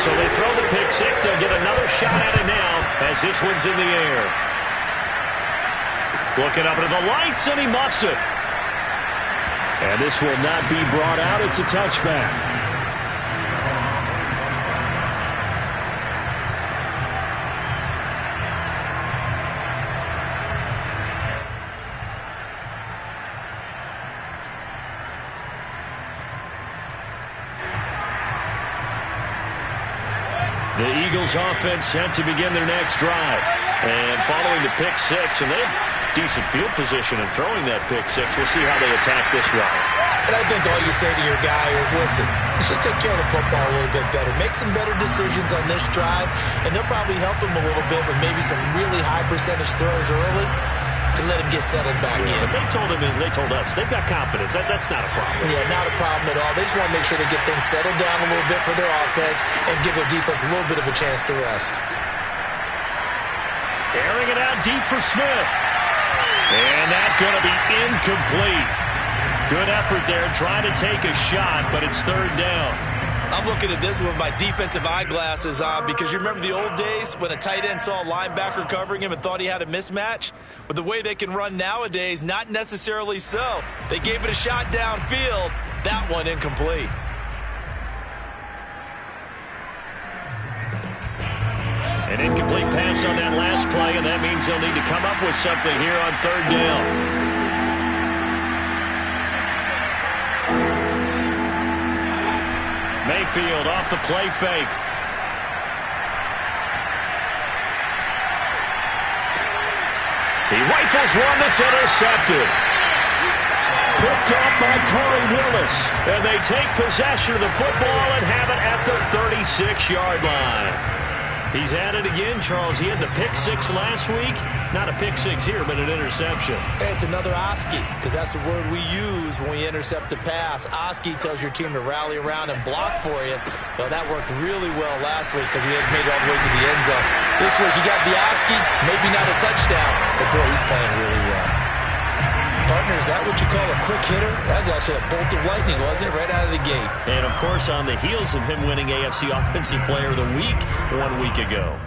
So they throw the pick six. They'll get another shot at it now as this one's in the air. Looking up into the lights, and he muffs it. And this will not be brought out. It's a touchback. The Eagles offense set to begin their next drive. And following the pick six, and they have decent field position in throwing that pick six. We'll see how they attack this route. And I think all you say to your guy is, listen, let's just take care of the football a little bit better. Make some better decisions on this drive, and they'll probably help him a little bit with maybe some really high percentage throws early to let him get settled back in. They told him, and they told us, they've got confidence. That's not a problem. Yeah, not a problem at all. They just want to make sure they get things settled down a little bit for their offense and give their defense a little bit of a chance to rest. Airing it out deep for Smith. And that's going to be incomplete. Good effort there, trying to take a shot, but it's third down. I'm looking at this with my defensive eyeglasses on because you remember the old days when a tight end saw a linebacker covering him and thought he had a mismatch? But the way they can run nowadays, not necessarily so. They gave it a shot downfield. That one incomplete. An incomplete pass on that last play, and that means they'll need to come up with something here on third down. Mayfield off the play fake. He rifles one that's intercepted. Picked up by Corey Willis. And they take possession of the football and have it at the 36-yard line. He's at it again, Charles. He had the pick six last week. Not a pick six here, but an interception. Hey, it's another Oski, because that's the word we use when we intercept a pass. Oski tells your team to rally around and block for you. Well, that worked really well last week because he hadn't made it all the way to the end zone. This week, he got the Oski, maybe not a touchdown, but boy, he's playing really well. Partner, is that what you call a quick hitter? That was actually a bolt of lightning, wasn't it? Right out of the gate. And, of course, on the heels of him winning AFC Offensive Player of the Week 1 week ago.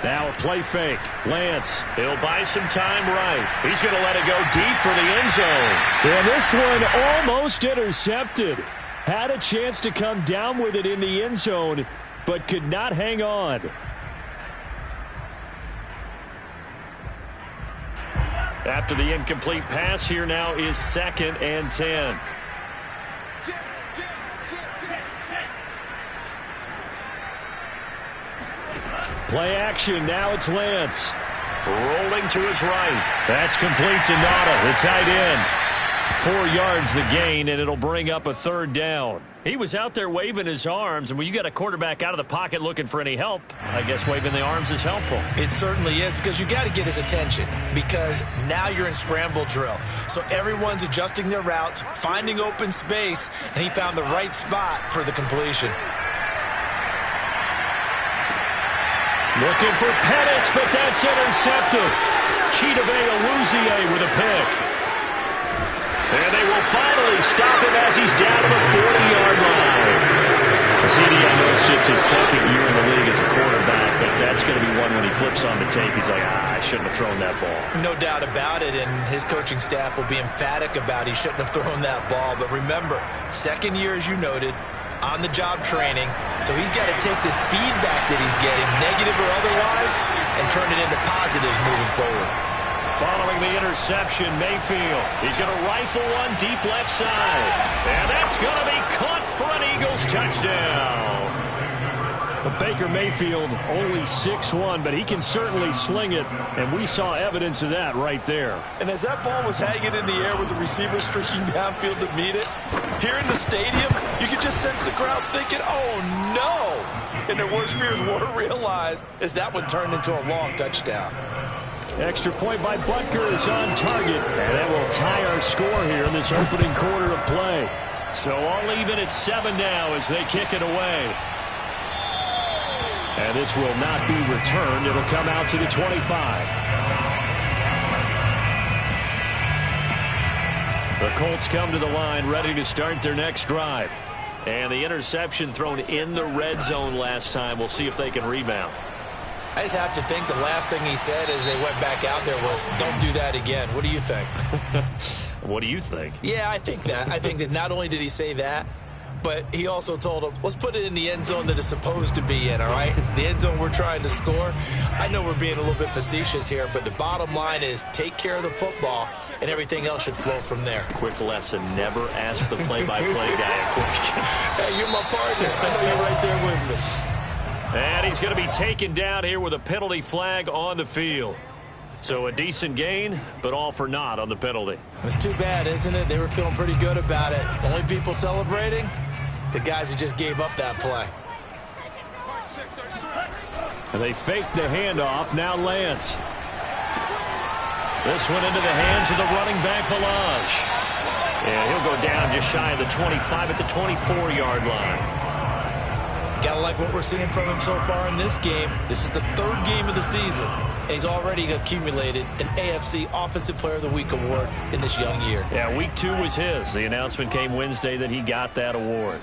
Now a play fake. Lance, he'll buy some time right. He's going to let it go deep for the end zone. And this one almost intercepted. Had a chance to come down with it in the end zone, but could not hang on. After the incomplete pass, here now is 2nd and 10. Play action, now it's Lance. Rolling to his right. That's complete to Nauta, the tight end. 4 yards the gain, and it'll bring up a third down. He was out there waving his arms, and when you got a quarterback out of the pocket looking for any help, I guess waving the arms is helpful. It certainly is, because you got to get his attention, because now you're in scramble drill. So everyone's adjusting their routes, finding open space, and he found the right spot for the completion. Looking for Pettis, but that's intercepted. Chidobe Awuzie with a pick. And they will finally stop him as he's down to the 40-yard line. CD, I know it's just his second year in the league as a quarterback, but that's going to be one when he flips on the tape. He's like, I shouldn't have thrown that ball. No doubt about it, and his coaching staff will be emphatic about he shouldn't have thrown that ball. But remember, second year, as you noted, on-the-job training, so he's got to take this feedback that he's getting, negative or otherwise, and turn it into positives moving forward. Following the interception, Mayfield. He's going to rifle one deep left side. And that's going to be caught for an Eagles touchdown. Baker Mayfield only 6'1", but he can certainly sling it, and we saw evidence of that right there. And as that ball was hanging in the air with the receiver streaking downfield to meet it, here in the stadium, you could just sense the crowd thinking, oh no! And their worst fears were realized as that one turned into a long touchdown. Extra point by Butker is on target, and that will tie our score here in this opening quarter of play. So all even at 7 now as they kick it away. And this will not be returned. It'll come out to the 25. The Colts come to the line ready to start their next drive. And the interception thrown in the red zone last time. We'll see if they can rebound. I just have to think the last thing he said as they went back out there was, don't do that again. What do you think? What do you think? Yeah, I think that. I think that not only did he say that, but he also told him, let's put it in the end zone that it's supposed to be in, all right? The end zone we're trying to score. I know we're being a little bit facetious here, but the bottom line is take care of the football, and everything else should flow from there. Quick lesson, never ask the play-by-play guy a question. Hey, you're my partner. I know you're right there with me. And he's going to be taken down here with a penalty flag on the field. So a decent gain, but all for naught on the penalty. It's too bad, isn't it? They were feeling pretty good about it. Only people celebrating, the guys who just gave up that play. And they faked the handoff. Now Lance. This one into the hands of the running back, Balaj. And he'll go down just shy of the 25 at the 24-yard line. Gotta like what we're seeing from him so far in this game. This is the third game of the season, and he's already accumulated an AFC Offensive Player of the Week award in this young year. Yeah, week 2 was his. The announcement came Wednesday that he got that award.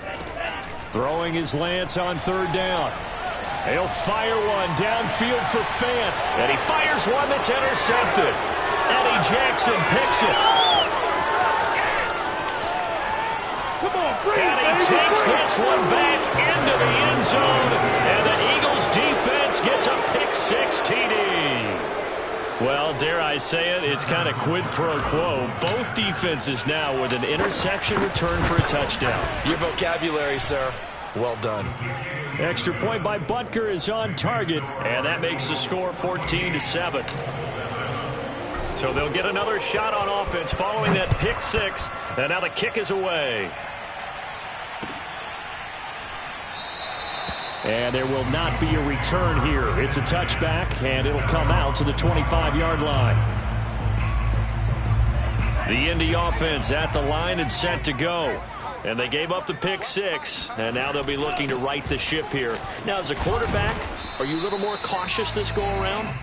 Throwing his Lance on third down. He'll fire one downfield for Fant. And he fires one that's intercepted. Eddie Jackson picks it. And he takes this one back into the end zone. And the Eagles defense gets a pick-6 TD. Well, dare I say it, it's kind of quid pro quo. Both defenses now with an interception return for a touchdown. Your vocabulary, sir. Well done. Extra point by Butker is on target, and that makes the score 14-7. So they'll get another shot on offense following that pick-6, and now the kick is away. And there will not be a return here. It's a touchback, and it'll come out to the 25-yard line. The Indy offense at the line and set to go. And they gave up the pick-6, and now they'll be looking to right the ship here. Now, as a quarterback, are you a little more cautious this go-around?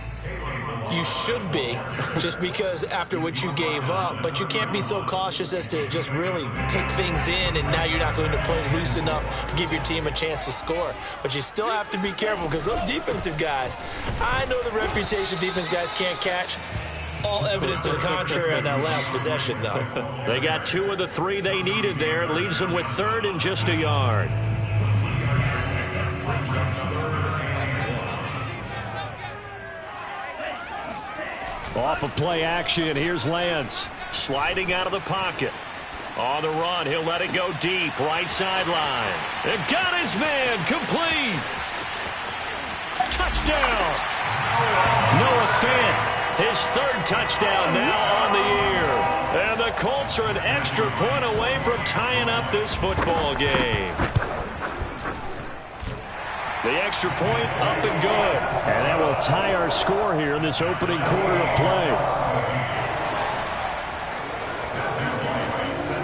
You should be, just because after what you gave up, but you can't be so cautious as to just really take things in, and now you're not going to play loose enough to give your team a chance to score. But you still have to be careful, because those defensive guys, I know the reputation defense guys can't catch. All evidence to the contrary on that last possession, though. They got 2 of the 3 they needed there. It leaves them with third and just a yard. Off of play action, here's Lance. Sliding out of the pocket. On the run, he'll let it go deep. Right sideline. And got his man. Complete. Touchdown. Noah Fant. His third touchdown now on the year. And the Colts are an extra point away from tying up this football game. The extra point up and good. And that will tie our score here in this opening quarter of play.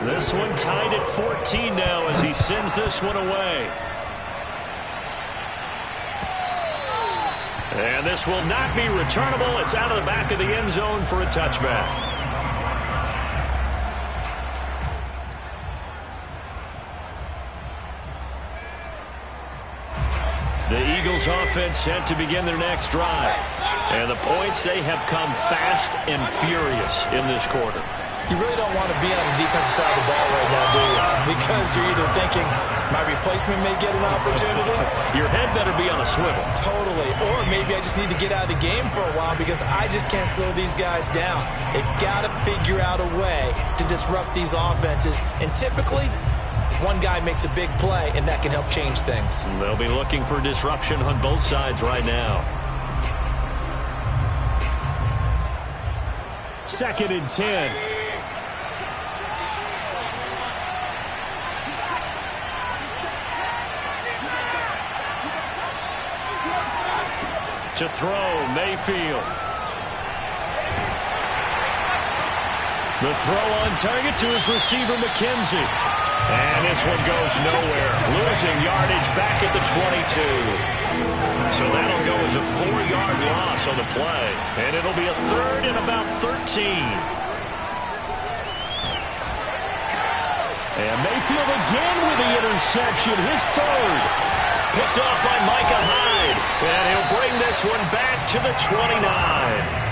This one tied at 14 now as he sends this one away. And this will not be returnable. It's out of the back of the end zone for a touchback. The Eagles offense set to begin their next drive. And the points, they have come fast and furious in this quarter. You really don't want to be on the defensive side of the ball right now, do you? Because you're either thinking, my replacement may get an opportunity. Your head better be on a swivel. Totally. Or maybe I just need to get out of the game for a while because I just can't slow these guys down. They've got to figure out a way to disrupt these offenses. And typically, one guy makes a big play, and that can help change things. They'll be looking for disruption on both sides right now. 2nd and 10. To throw, Mayfield. The throw on target to his receiver, McKenzie. And this one goes nowhere. Losing yardage back at the 22. So that'll go as a 4-yard loss on the play. And it'll be a 3rd and about 13. And Mayfield again with the interception, his third. Picked off by Micah Hyde. And he'll bring this one back to the 29.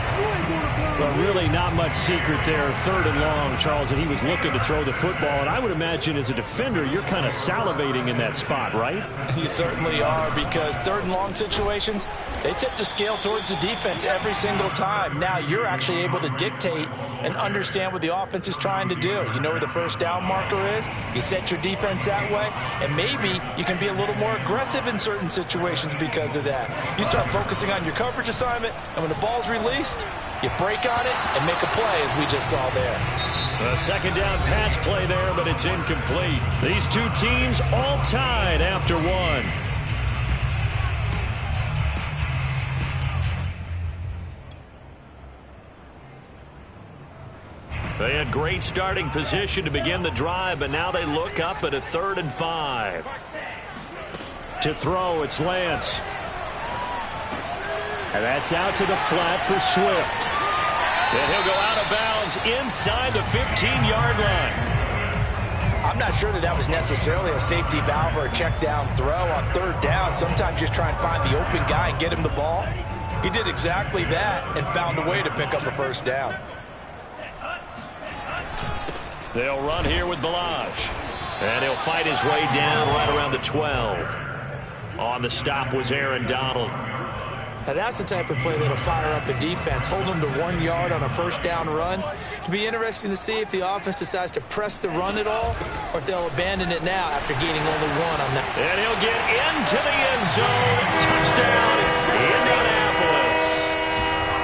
Well, really not much secret there. Third and long, Charles, and he was looking to throw the football. And I would imagine as a defender, you're kind of salivating in that spot, right? You certainly are, because third and long situations, they tip the scale towards the defense every single time. Now you're actually able to dictate and understand what the offense is trying to do. You know where the first down marker is. You set your defense that way, and maybe you can be a little more aggressive in certain situations because of that. You start focusing on your coverage assignment, and when the ball's released, you break on it and make a play, as we just saw there. A second down pass play there, but it's incomplete. These two teams all tied after one. They had great starting position to begin the drive, but now they look up at a 3rd and 5. To throw, it's Lance. And that's out to the flat for Swift. And he'll go out of bounds inside the 15-yard line. I'm not sure that was necessarily a safety valve or a check down throw on 3rd down. Sometimes just try and find the open guy and get him the ball. He did exactly that and found a way to pick up a 1st down. They'll run here with Balazs. And he'll fight his way down right around the 12. On the stop was Aaron Donald. Now that's the type of play that'll fire up the defense. Hold them to 1 yard on a 1st down run. It'll be interesting to see if the offense decides to press the run at all, or if they'll abandon it now after gaining only 1 on that. And he'll get into the end zone. Touchdown, Indianapolis.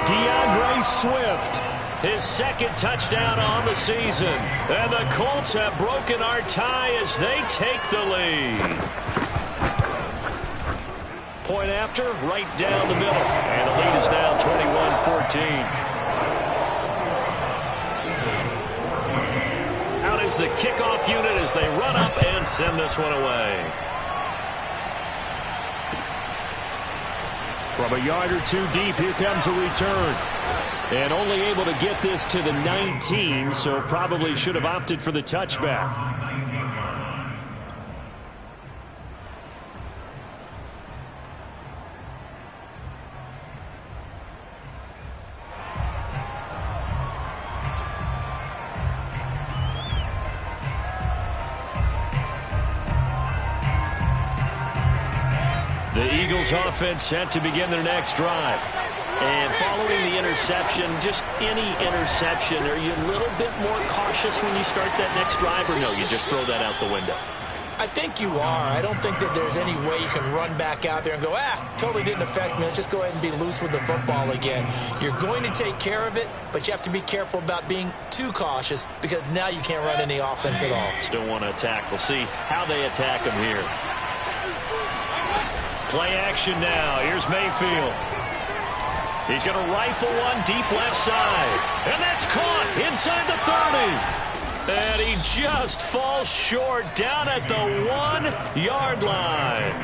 DeAndre Swift, his 2nd touchdown on the season. And the Colts have broken our tie as they take the lead. Point after, right down the middle. And the lead is now 21-14. Out is the kickoff unit as they run up and send this one away. From a yard or two deep, here comes a return. And only able to get this to the 19, so probably should have opted for the touchback. The Eagles offense set to begin their next drive. And following the interception, just any interception, are you a little bit more cautious when you start that next drive, or no, you just throw that out the window? I think you are. I don't think that there's any way you can run back out there and go, totally didn't affect me. Let's just go ahead and be loose with the football again. You're going to take care of it, but you have to be careful about being too cautious, because now you can't run any offense at all. Still want to attack. We'll see how they attack him here. Play action now. Here's Mayfield. He's going to rifle one deep left side. And that's caught inside the 30. And he just falls short down at the 1 yard line.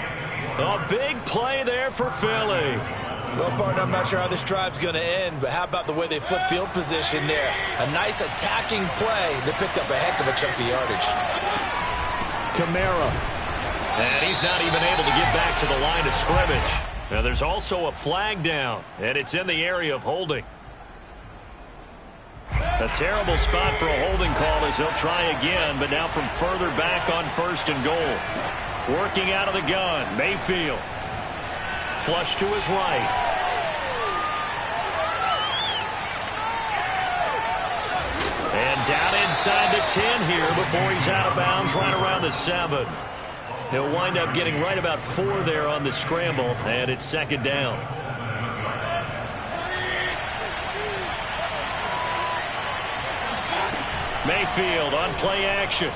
A big play there for Philly. Well, partner, I'm not sure how this drive's going to end, but how about the way they flip field position there? A nice attacking play that picked up a heck of a chunk of yardage. Kamara. And he's not even able to get back to the line of scrimmage. Now there's also a flag down, and it's in the area of holding. A terrible spot for a holding call as they'll try again, but now from further back on 1st and goal. Working out of the gun, Mayfield. Flush to his right. And down inside the 10 here before he's out of bounds right around the 7. He'll wind up getting right about 4 there on the scramble, and it's 2nd down. Mayfield on play action.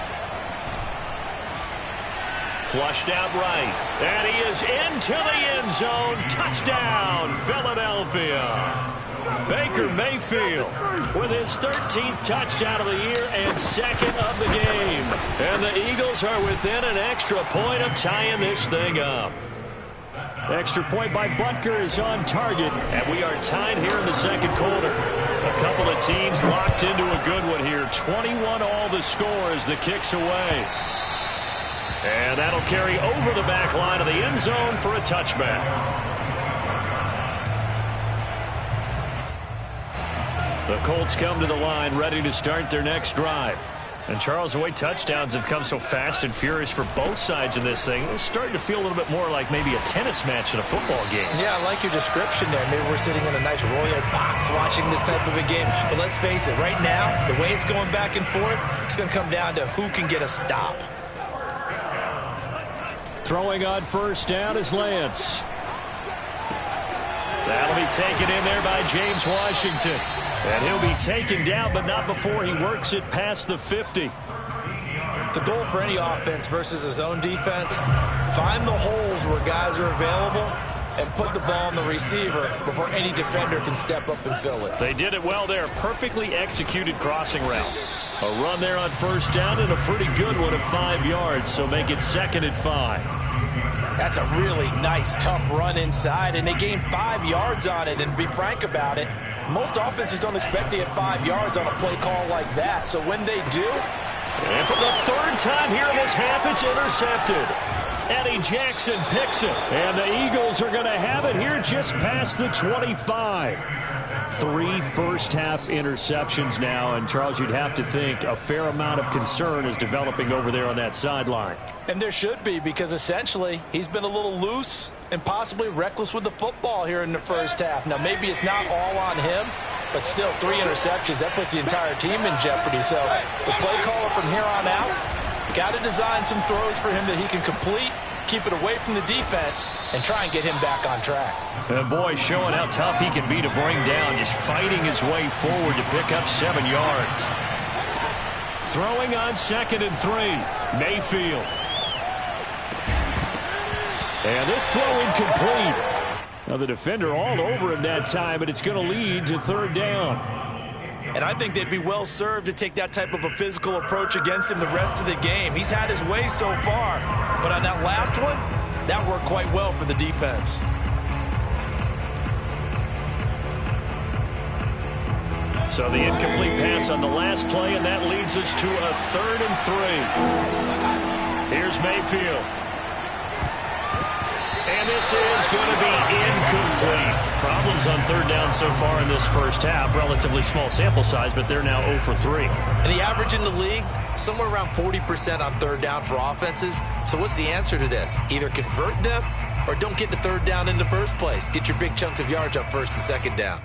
Flushed out right. And he is into the end zone. Touchdown, Philadelphia. Baker Mayfield with his 13th touchdown of the year and 2nd of the game. And the Eagles are within an extra point of tying this thing up. Extra point by Butker is on target, and we are tied here in the second quarter. A couple of teams locked into a good one here. 21 all the score as the kick's away. And that'll carry over the back line of the end zone for a touchback. The Colts come to the line ready to start their next drive. And, Charles, the way touchdowns have come so fast and furious for both sides in this thing, it's starting to feel a little bit more like maybe a tennis match in a football game. Yeah, I like your description there. Maybe we're sitting in a nice royal box watching this type of a game. But let's face it, right now, the way it's going back and forth, it's going to come down to who can get a stop. Throwing on first down is Lance. That'll be taken in there by James Washington. And he'll be taken down, but not before he works it past the 50. The goal for any offense versus his own defense, find the holes where guys are available and put the ball on the receiver before any defender can step up and fill it. They did it well there. Perfectly executed crossing route. A run there on first down and a pretty good one at 5 yards, so make it 2nd and 5. That's a really nice, tough run inside, and they gained 5 yards on it. And to be frank about it, most offenses don't expect to get 5 yards on a play call like that. So when they do, and for the 3rd time here in this half, it's intercepted. Eddie Jackson picks it, and the Eagles are going to have it here just past the 25. 3 first-half interceptions now, and, Charles, you'd have to think a fair amount of concern is developing over there on that sideline. And there should be, because essentially he's been a little loose and possibly reckless with the football here in the first half. Now, maybe it's not all on him, but still 3 interceptions. That puts the entire team in jeopardy. So the play caller from here on out got to design some throws for him that he can complete, keep it away from the defense, and try and get him back on track. And boy, showing how tough he can be to bring down, just fighting his way forward to pick up 7 yards. Throwing on 2nd and 3, Mayfield. And this throw incomplete. Now the defender all over him that time, but it's going to lead to 3rd down. And I think they'd be well served to take that type of a physical approach against him the rest of the game. He's had his way so far, but on that last one, that worked quite well for the defense. So the incomplete pass on the last play, and that leads us to a 3rd and 3. Here's Mayfield. And this is going to be incomplete. Problems on 3rd down so far in this first half. Relatively small sample size, but they're now 0 for 3. And the average in the league, somewhere around 40% on 3rd down for offenses. So what's the answer to this? Either convert them or don't get to 3rd down in the first place. Get your big chunks of yards on 1st and 2nd down.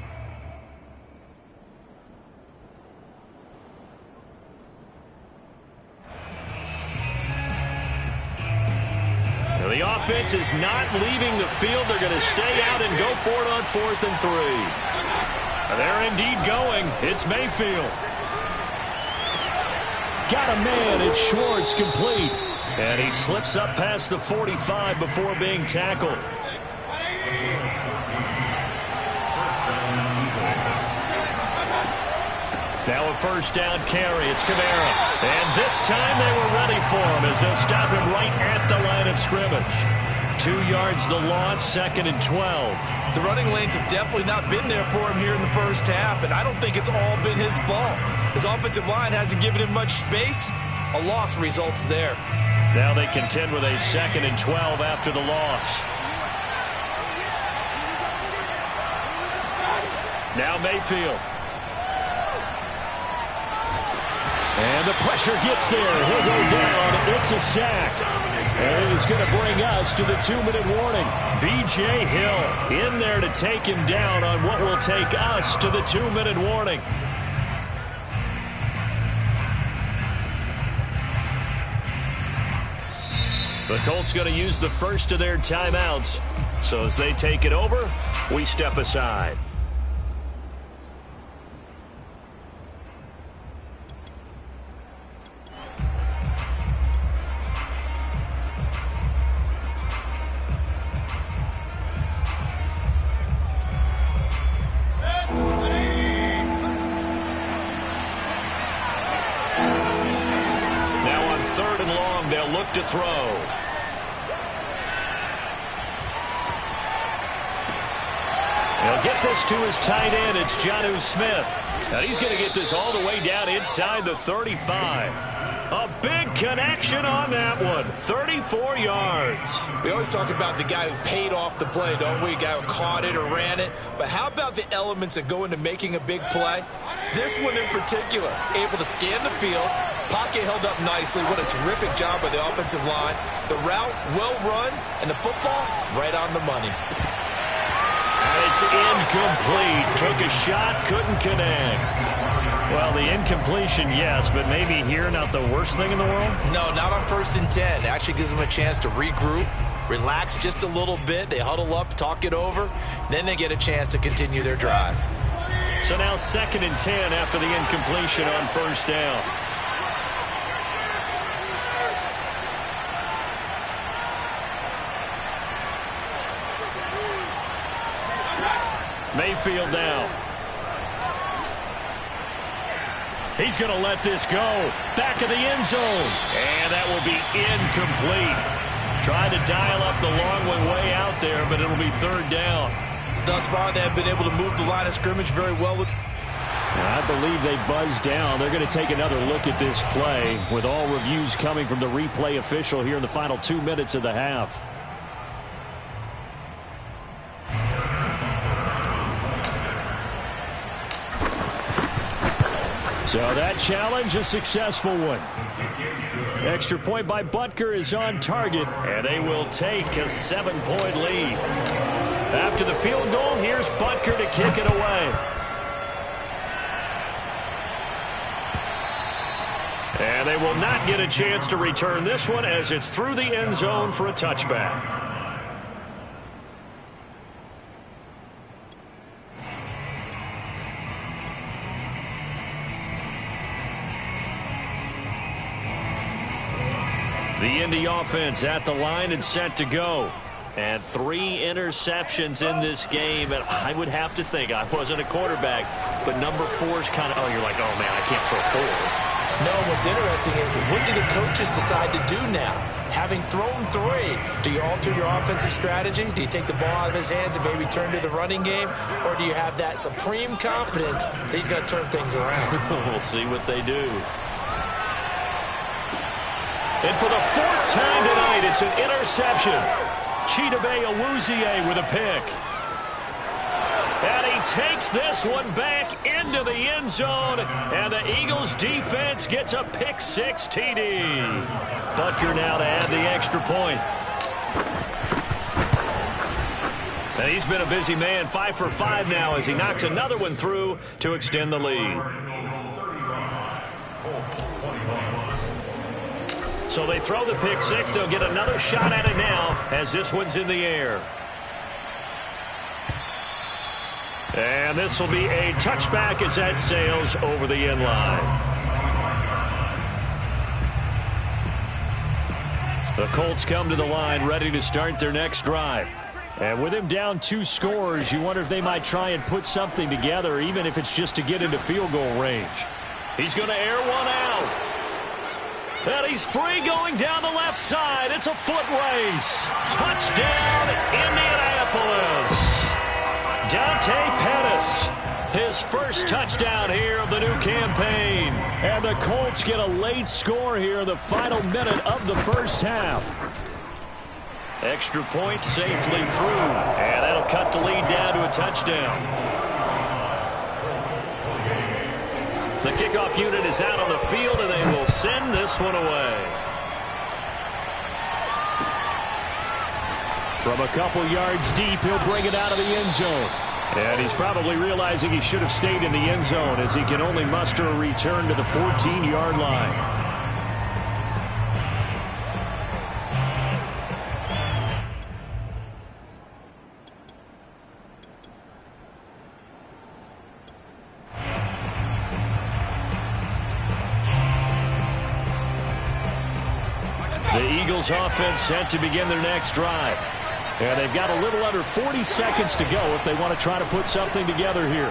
The offense is not leaving the field. They're going to stay out and go for it on 4th and 3. They're indeed going. It's Mayfield. Got a man. It's Schwartz, complete. And he slips up past the 45 before being tackled. Now a 1st down carry. It's Kamara. And this time they were ready for him as they'll stop him right at the line of scrimmage. 2 yards the loss, 2nd and 12. The running lanes have definitely not been there for him here in the first half, and I don't think it's all been his fault. His offensive line hasn't given him much space. A loss results there. Now they contend with a 2nd and 12 after the loss. Now Mayfield. And the pressure gets there. He'll go down. It's a sack. And it is going to bring us to the 2-minute warning. B.J. Hill in there to take him down on what will take us to the 2-minute warning. The Colts going to use the first of their timeouts. So as they take it over, we step aside. To throw. get this to his tight end. It's Jonnu Smith. And he's going to get this all the way down inside the 35. A big connection on that one. 34 yards. We always talk about the guy who paid off the play, don't we? The guy who caught it or ran it. But how about the elements that go into making a big play? This one in particular, able to scan the field. Pocket held up nicely. What a terrific job by the offensive line. The route, well run, and the football, right on the money. And it's incomplete. Took a shot, couldn't connect. Well, the incompletion, yes, but maybe here not the worst thing in the world? No, not on 1st and 10. It actually gives them a chance to regroup, relax just a little bit. They huddle up, talk it over. Then they get a chance to continue their drive. So now 2nd and 10 after the incompletion on 1st down. Mayfield now. He's going to let this go. Back of the end zone. And that will be incomplete. Tried to dial up the long one way out there, but it'll be 3rd down. Thus far, they have been able to move the line of scrimmage very well. I believe they buzzed down. They're going to take another look at this play with all reviews coming from the replay official here in the final 2 minutes of the half. So that challenge, a successful one. Extra point by Butker is on target, and they will take a 7-point lead. After the field goal, here's Butker to kick it away. And they will not get a chance to return this one as it's through the end zone for a touchback. The Indy offense at the line and set to go. And 3 interceptions in this game. And I would have to think, I wasn't a quarterback, but number 4 is kind of, oh, you're like, oh, man, I can't throw 4. No, what's interesting is what do the coaches decide to do now? Having thrown 3, do you alter your offensive strategy? Do you take the ball out of his hands and maybe turn to the running game? Or do you have that supreme confidence that he's going to turn things around? We'll see what they do. And for the 4th time tonight, it's an interception. Chidobe with a pick. And he takes this one back into the end zone. And the Eagles defense gets a pick-6 TD. Butker now to add the extra point. And he's been a busy man, 5 for 5 now as he knocks another one through to extend the lead. So they throw the pick-6. They'll get another shot at it now as this one's in the air. And this will be a touchback as that sails over the end line. The Colts come to the line ready to start their next drive. And with him down 2 scores, you wonder if they might try and put something together, even if it's just to get into field goal range. He's going to air one out. And he's free going down the left side. It's a foot race. Touchdown, Indianapolis. Dante Pettis, his first touchdown here of the new campaign. And the Colts get a late score here in the final minute of the first half. Extra point safely through. And that'll cut the lead down to a touchdown. The kickoff unit is out on the field, and they will send this one away. From a couple yards deep, he'll bring it out of the end zone. And he's probably realizing he should have stayed in the end zone as he can only muster a return to the 14-yard line. The Eagles offense set to begin their next drive. And they've got a little under 40 seconds to go if they want to try to put something together here.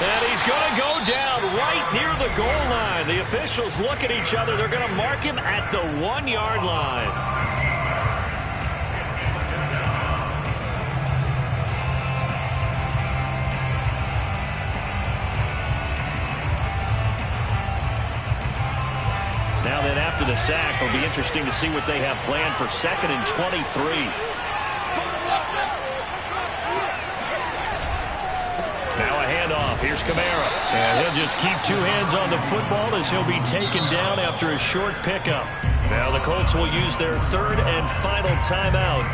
And he's going to go down right near the goal line. The officials look at each other. They're going to mark him at the 1-yard line. the sack. It'll be interesting to see what they have planned for 2nd and 23. Now a handoff. Here's Kamara. And he'll just keep 2 hands on the football as he'll be taken down after a short pickup. Now the Colts will use their 3rd and final timeout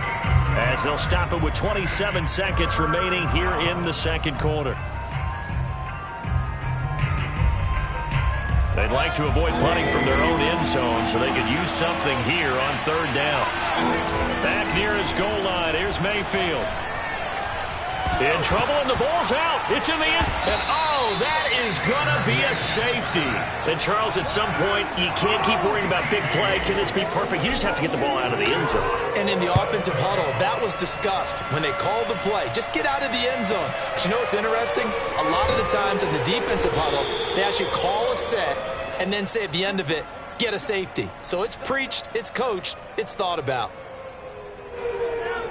as they'll stop it with 27 seconds remaining here in the 2nd quarter. They'd like to avoid punting from their own end zone so they could use something here on 3rd down. Back near his goal line. Here's Mayfield. In trouble, and the ball's out. It's in the end. And, oh, that is going to be a safety. And, Charles, at some point, you can't keep worrying about big play. Can this be perfect? You just have to get the ball out of the end zone. And in the offensive huddle, that was discussed when they called the play. Just get out of the end zone. But you know what's interesting? A lot of the times in the defensive huddle, they actually call a set and then say at the end of it, get a safety. So it's preached, it's coached, it's thought about.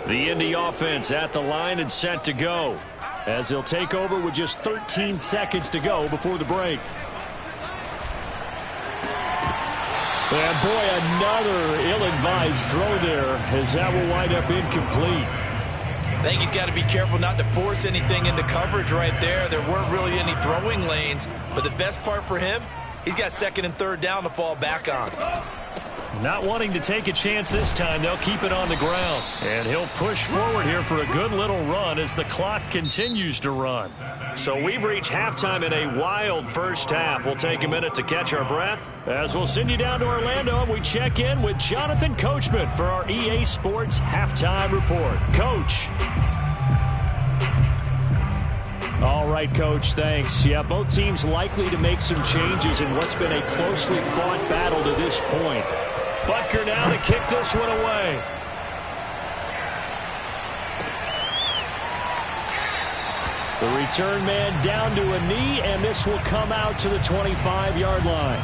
The Indy offense at the line and set to go as they'll take over with just 13 seconds to go before the break. And boy, another ill-advised throw there as that will wind up incomplete. I think he's got to be careful not to force anything into coverage right there. There weren't really any throwing lanes, but the best part for him, he's got 2nd and 3rd down to fall back on. Not wanting to take a chance this time, they'll keep it on the ground. And he'll push forward here for a good little run as the clock continues to run. So we've reached halftime in a wild first half. We'll take a minute to catch our breath as we'll send you down to Orlando and we check in with Jonathan Coachman for our EA Sports Halftime Report. Coach. All right, Coach, thanks. Yeah, both teams likely to make some changes in what's been a closely fought battle to this point. Butker now to kick this one away. The return man down to a knee, and this will come out to the 25-yard line.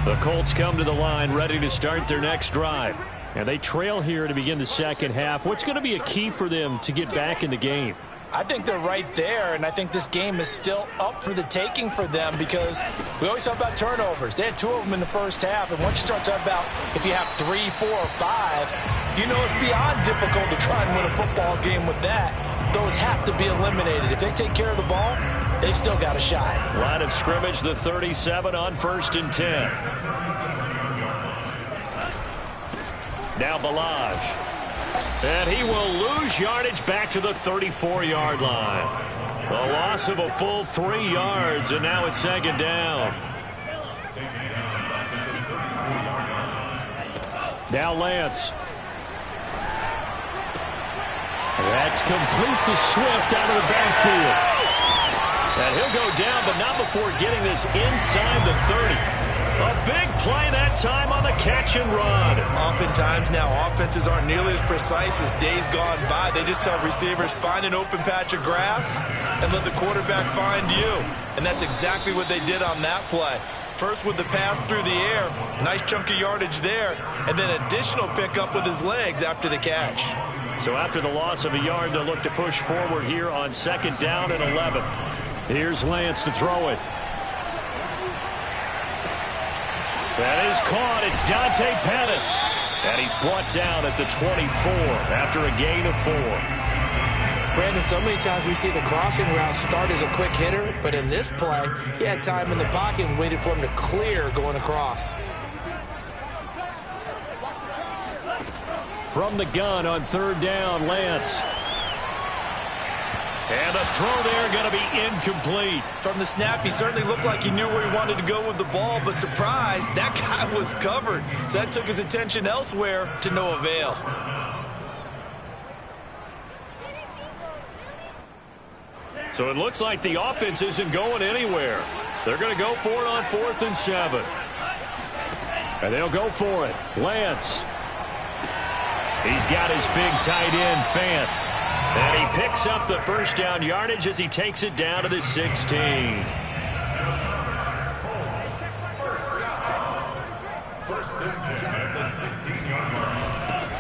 The Colts come to the line ready to start their next drive. And they trail here to begin the second half. What's going to be a key for them to get back in the game? I think they're right there, and I think this game is still up for the taking for them because we always talk about turnovers. They had 2 of them in the first half, and once you start talking about if you have 3, 4, or 5, you know it's beyond difficult to try and win a football game with that. Those have to be eliminated. If they take care of the ball, they've still got a shot. Line of scrimmage, the 37 on 1st and 10. Now Balaj. And he will lose yardage back to the 34-yard line. A loss of a full 3 yards, and now it's 2nd down. Now Lance. That's complete to Swift out of the backfield. And he'll go down, but not before getting this inside the 30. A big play that time on the catch and run. Oftentimes now, offenses aren't nearly as precise as days gone by. They just tell receivers, find an open patch of grass and let the quarterback find you. And that's exactly what they did on that play. First with the pass through the air, nice chunk of yardage there, and then additional pickup with his legs after the catch. So after the loss of a yard, they'll look to push forward here on 2nd down and 11. Here's Lance to throw it. That is caught. It's Dante Pettis. And he's brought down at the 24 after a gain of 4. Brandon, so many times we see the crossing route start as a quick hitter, but in this play, he had time in the pocket and waited for him to clear going across. From the gun on 3rd down, Lance. And the throw there going to be incomplete. From the snap, he certainly looked like he knew where he wanted to go with the ball, but surprise, that guy was covered. So that took his attention elsewhere to no avail. So it looks like the offense isn't going anywhere. They're going to go for it on 4th and 7. And they'll go for it. Lance. He's got his big tight end, Fant. And he picks up the 1st down yardage as he takes it down to the 16.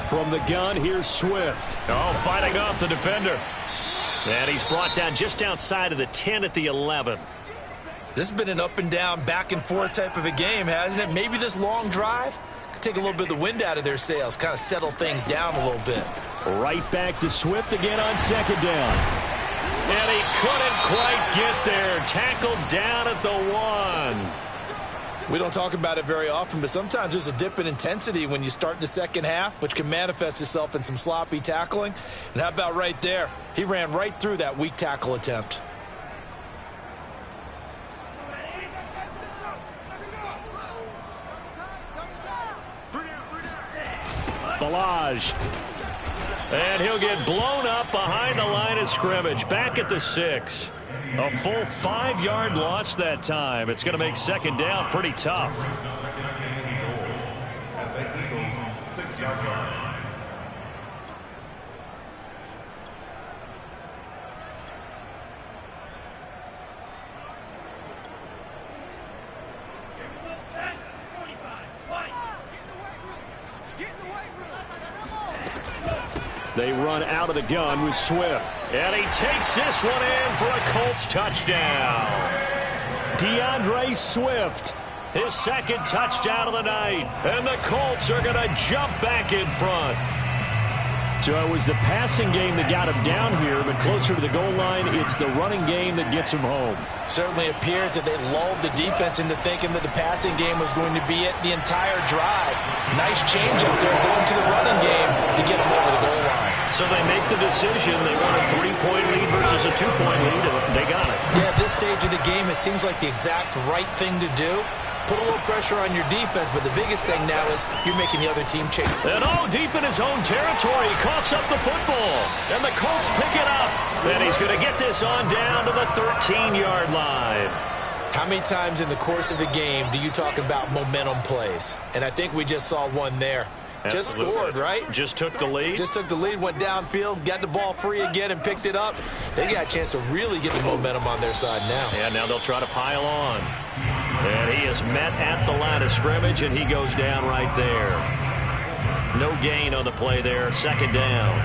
From the gun, here's Swift. Oh, fighting off the defender. And he's brought down just outside of the 10 at the 11. This has been an up and down, back and forth type of a game, hasn't it? Maybe this long drive could take a little bit of the wind out of their sails, kind of settle things down a little bit. Right back to Swift again on second down. And he couldn't quite get there. Tackled down at the 1. We don't talk about it very often, but sometimes there's a dip in intensity when you start the second half, which can manifest itself in some sloppy tackling. And how about right there? He ran right through that weak tackle attempt. Balaj. And he'll get blown up behind the line of scrimmage. Back at the 6. A full 5-yard loss that time. It's going to make second down pretty tough. They run out of the gun with Swift. And he takes this one in for a Colts touchdown. DeAndre Swift, his second touchdown of the night. And the Colts are going to jump back in front. So it was the passing game that got him down here, but closer to the goal line, it's the running game that gets him home. Certainly appears that they lulled the defense into thinking that the passing game was going to be it the entire drive. Nice change up there going to the running game to get him over the goal line. So they make the decision. They want a 3-point lead versus a 2-point lead, and they got it. Yeah, at this stage of the game, it seems like the exact right thing to do. Put a little pressure on your defense, but the biggest thing now is you're making the other team chase. And deep in his own territory, he coughs up the football. And the Colts pick it up. And he's going to get this on down to the 13-yard line. How many times in the course of the game do you talk about momentum plays? And I think we just saw one there. Just scored, right? Just took the lead. Just took the lead, went downfield, got the ball free again, and picked it up. They got a chance to really get the momentum on their side now. Yeah, now they'll try to pile on. And he is met at the line of scrimmage, and he goes down right there. No gain on the play there. Second down.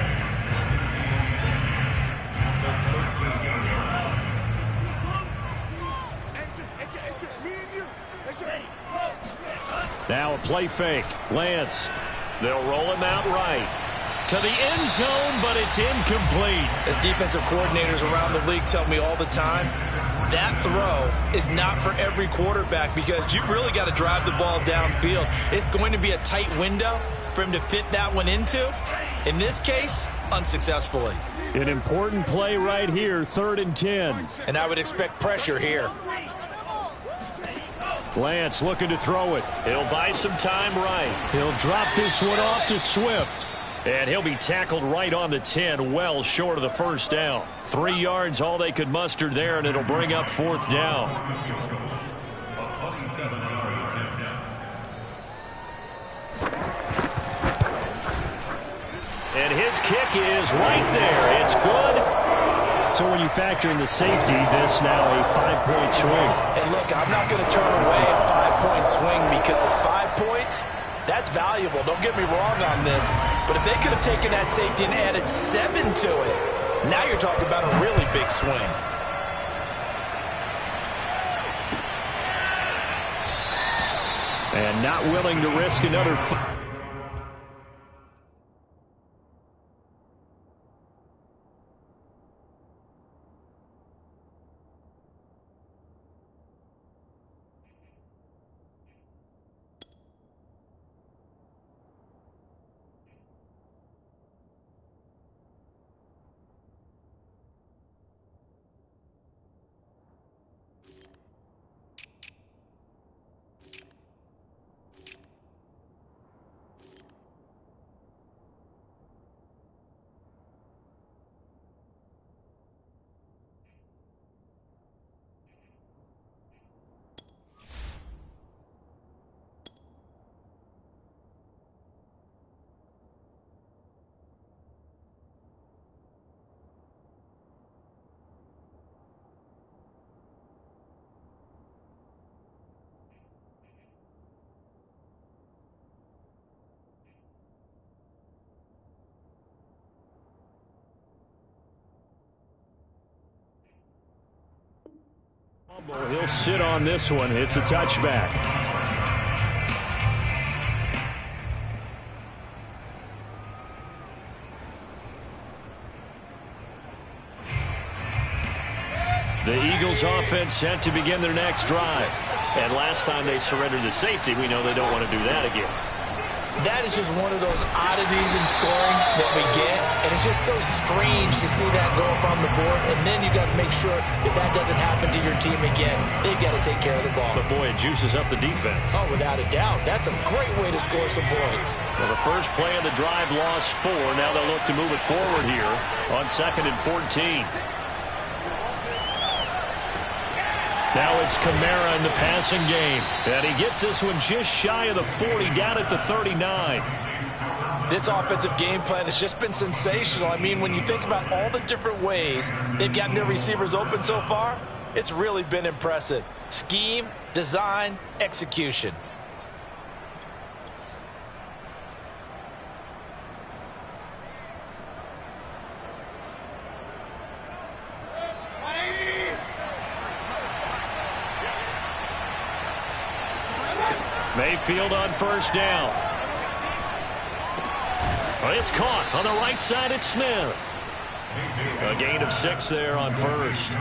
Now a play fake. Lance. They'll roll him out right. To the end zone, but it's incomplete. As defensive coordinators around the league tell me all the time, that throw is not for every quarterback because you've really got to drive the ball downfield. It's going to be a tight window for him to fit that one into. In this case, unsuccessfully. An important play right here, 3rd and 10. And I would expect pressure here. Lance looking to throw it. He'll buy some time right. He'll drop this one off to Swift. And he'll be tackled right on the 10, well short of the first down. 3 yards, all they could muster there, and it'll bring up 4th down. And his kick is right there. It's good. So when you factor in the safety, this now a 5-point swing. And look, I'm not going to turn away a 5-point swing because 5 points, that's valuable. Don't get me wrong on this. But if they could have taken that safety and added 7 to it, now you're talking about a really big swing. And not willing to risk another. He'll sit on this one. It's a touchback. The Eagles offense set to begin their next drive. And last time they surrendered the safety, we know they don't want to do that again. That is just one of those oddities in scoring that we get. And it's just so strange to see that go up on the board. And then you got to make sure that that doesn't happen to your team again. They've got to take care of the ball. But boy, it juices up the defense. Oh, without a doubt. That's a great way to score some points. Well, the first play of the drive lost 4. Now they'll look to move it forward here on 2nd and 14. Now it's Kamara in the passing game. And he gets this one just shy of the 40, down at the 39. This offensive game plan has just been sensational. I mean, when you think about all the different ways they've gotten their receivers open so far, it's really been impressive. Scheme, design, execution. Mayfield on first down. It's caught on the right side at Smith. A gain of 6 there on first.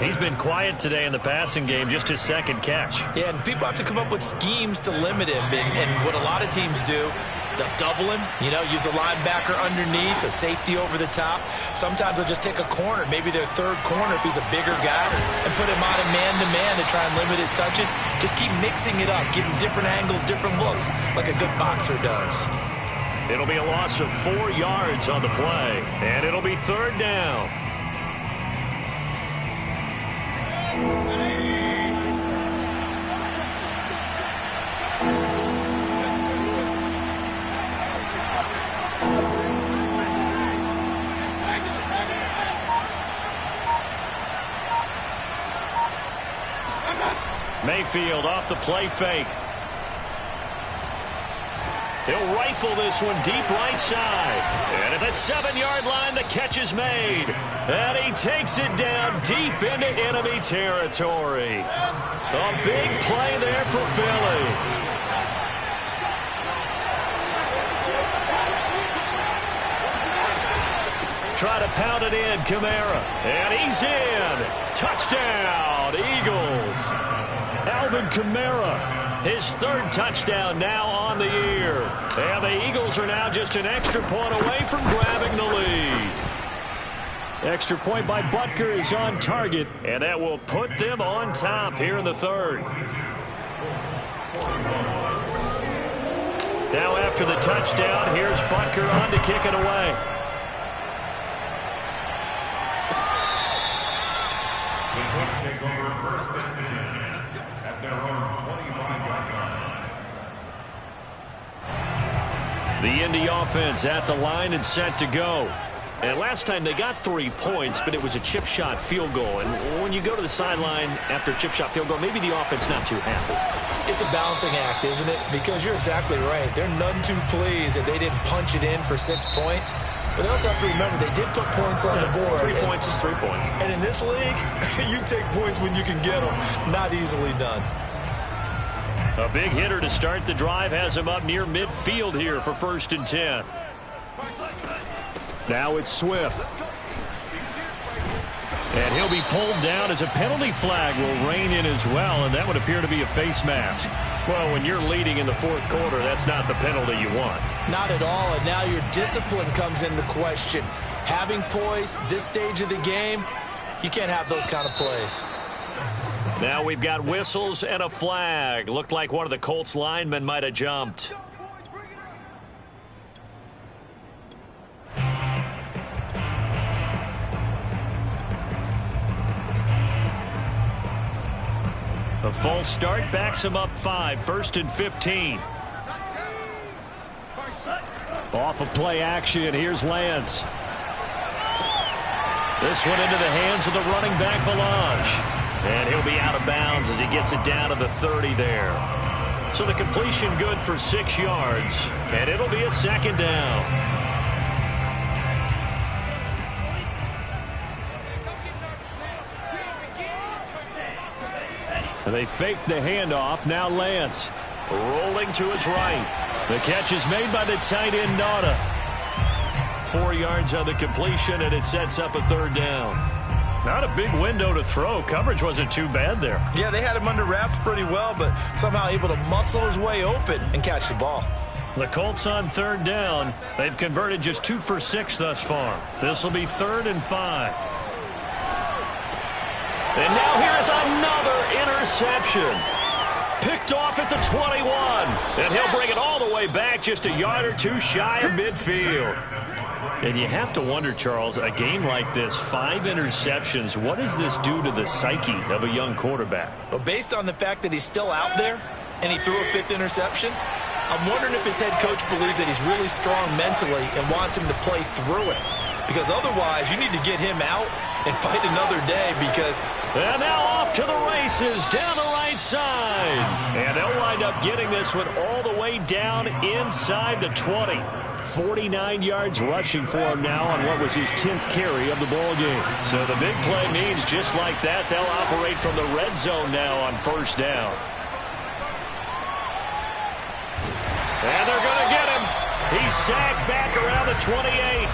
He's been quiet today in the passing game, just his second catch. Yeah, and people have to come up with schemes to limit him. And what a lot of teams do, they'll double him, use a linebacker underneath, a safety over the top. Sometimes they'll just take a corner, maybe their third corner if he's a bigger guy, and put him on a man-to-man to try and limit his touches. Just keep mixing it up, give him different angles, different looks, like a good boxer does. It'll be a loss of 4 yards on the play, and it'll be 3rd down. Mayfield off the play fake. He'll rifle this one deep right side. And at the 7-yard line, the catch is made. And he takes it down deep into enemy territory. A big play there for Philly. Try to pound it in, Kamara. And he's in. Touchdown, Eagles. Alvin Kamara, his 3rd touchdown now on the year. And the Eagles are now just an extra point away from grabbing the lead. Extra point by Butker is on target, and that will put them on top here in the 3rd. Now after the touchdown, here's Butker on to kick it away. The Colts take over 1st and 10 at their own 25-yard line. The Indy offense at the line and set to go. And last time they got 3 points, but it was a chip shot field goal. And when you go to the sideline after a chip shot field goal, maybe the offense not too happy. It's a balancing act, isn't it? Because you're exactly right. They're none too pleased that they didn't punch it in for 6 points. But they also have to remember they did put points on the board. 3 points is 3 points. And in this league, you take points when you can get them. Not easily done. A big hitter to start the drive has him up near midfield here for 1st and 10. Now it's Swift. And he'll be pulled down as a penalty flag will rein in as well, and that would appear to be a face mask. Well, when you're leading in the 4th quarter, that's not the penalty you want. Not at all, and now your discipline comes into question. Having poise this stage of the game, you can't have those kind of plays. Now we've got whistles and a flag. Looked like one of the Colts linemen might have jumped. A false start backs him up 5, 1st and 15. Off of play action, here's Lance. This one into the hands of the running back, Ballage. And he'll be out of bounds as he gets it down to the 30 there. So the completion good for 6 yards, and it'll be a 2nd down. And they fake the handoff. Now Lance rolling to his right. The catch is made by the tight end, Nauta. 4 yards on the completion, and it sets up a third down. Not a big window to throw. Coverage wasn't too bad there. Yeah, they had him under wraps pretty well, but somehow able to muscle his way open and catch the ball. The Colts on third down. They've converted just 2 for 6 thus far. This will be 3rd and 5. And now here's another interception. Picked off at the 21. And he'll bring it all the way back just a yard or two shy of midfield. And you have to wonder, Charles, a game like this, 5 interceptions, what does this do to the psyche of a young quarterback? Well, based on the fact that he's still out there and he threw a 5th interception, I'm wondering if his head coach believes that he's really strong mentally and wants him to play through it. Because otherwise, you need to get him out and fight another day because... And now off to the races down the right side. And they'll wind up getting this one all the way down inside the 20. 49 yards rushing for him now on what was his 10th carry of the ball game. So the big play means just like that, they'll operate from the red zone now on first down. And they're going to get him. He's sacked back around the 28.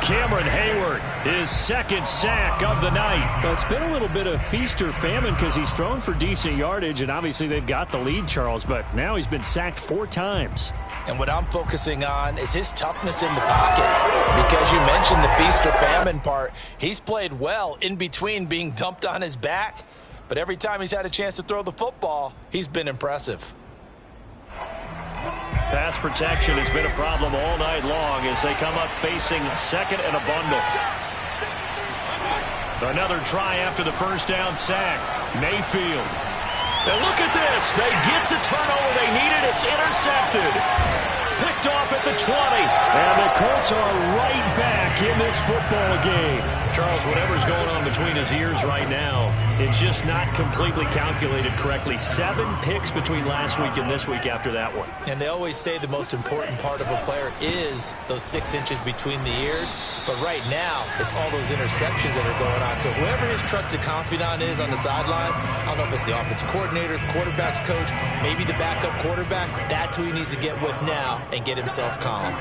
Cameron Hayward, his 2nd sack of the night. Well, it's been a little bit of feast or famine because he's thrown for decent yardage, and obviously they've got the lead, Charles, but now he's been sacked 4 times. And what I'm focusing on is his toughness in the pocket. Because you mentioned the feast or famine part, he's played well in between being dumped on his back. But every time he's had a chance to throw the football, he's been impressive. Pass protection has been a problem all night long as they come up facing 2nd and abundant. Another try after the first down sack. Mayfield. And look at this. They get the turnover they needed. It's intercepted. Picked off at the 20. And the Colts are right back in this football game. Charles, whatever's going on between his ears right now, it's just not completely calculated correctly. 7 picks between last week and this week after that one. And they always say the most important part of a player is those 6 inches between the ears. But right now, it's all those interceptions that are going on. So whoever his trusted confidant is on the sidelines, I don't know if it's the offensive coordinator, the quarterback's coach, maybe the backup quarterback, that's who he needs to get with now and get himself calm.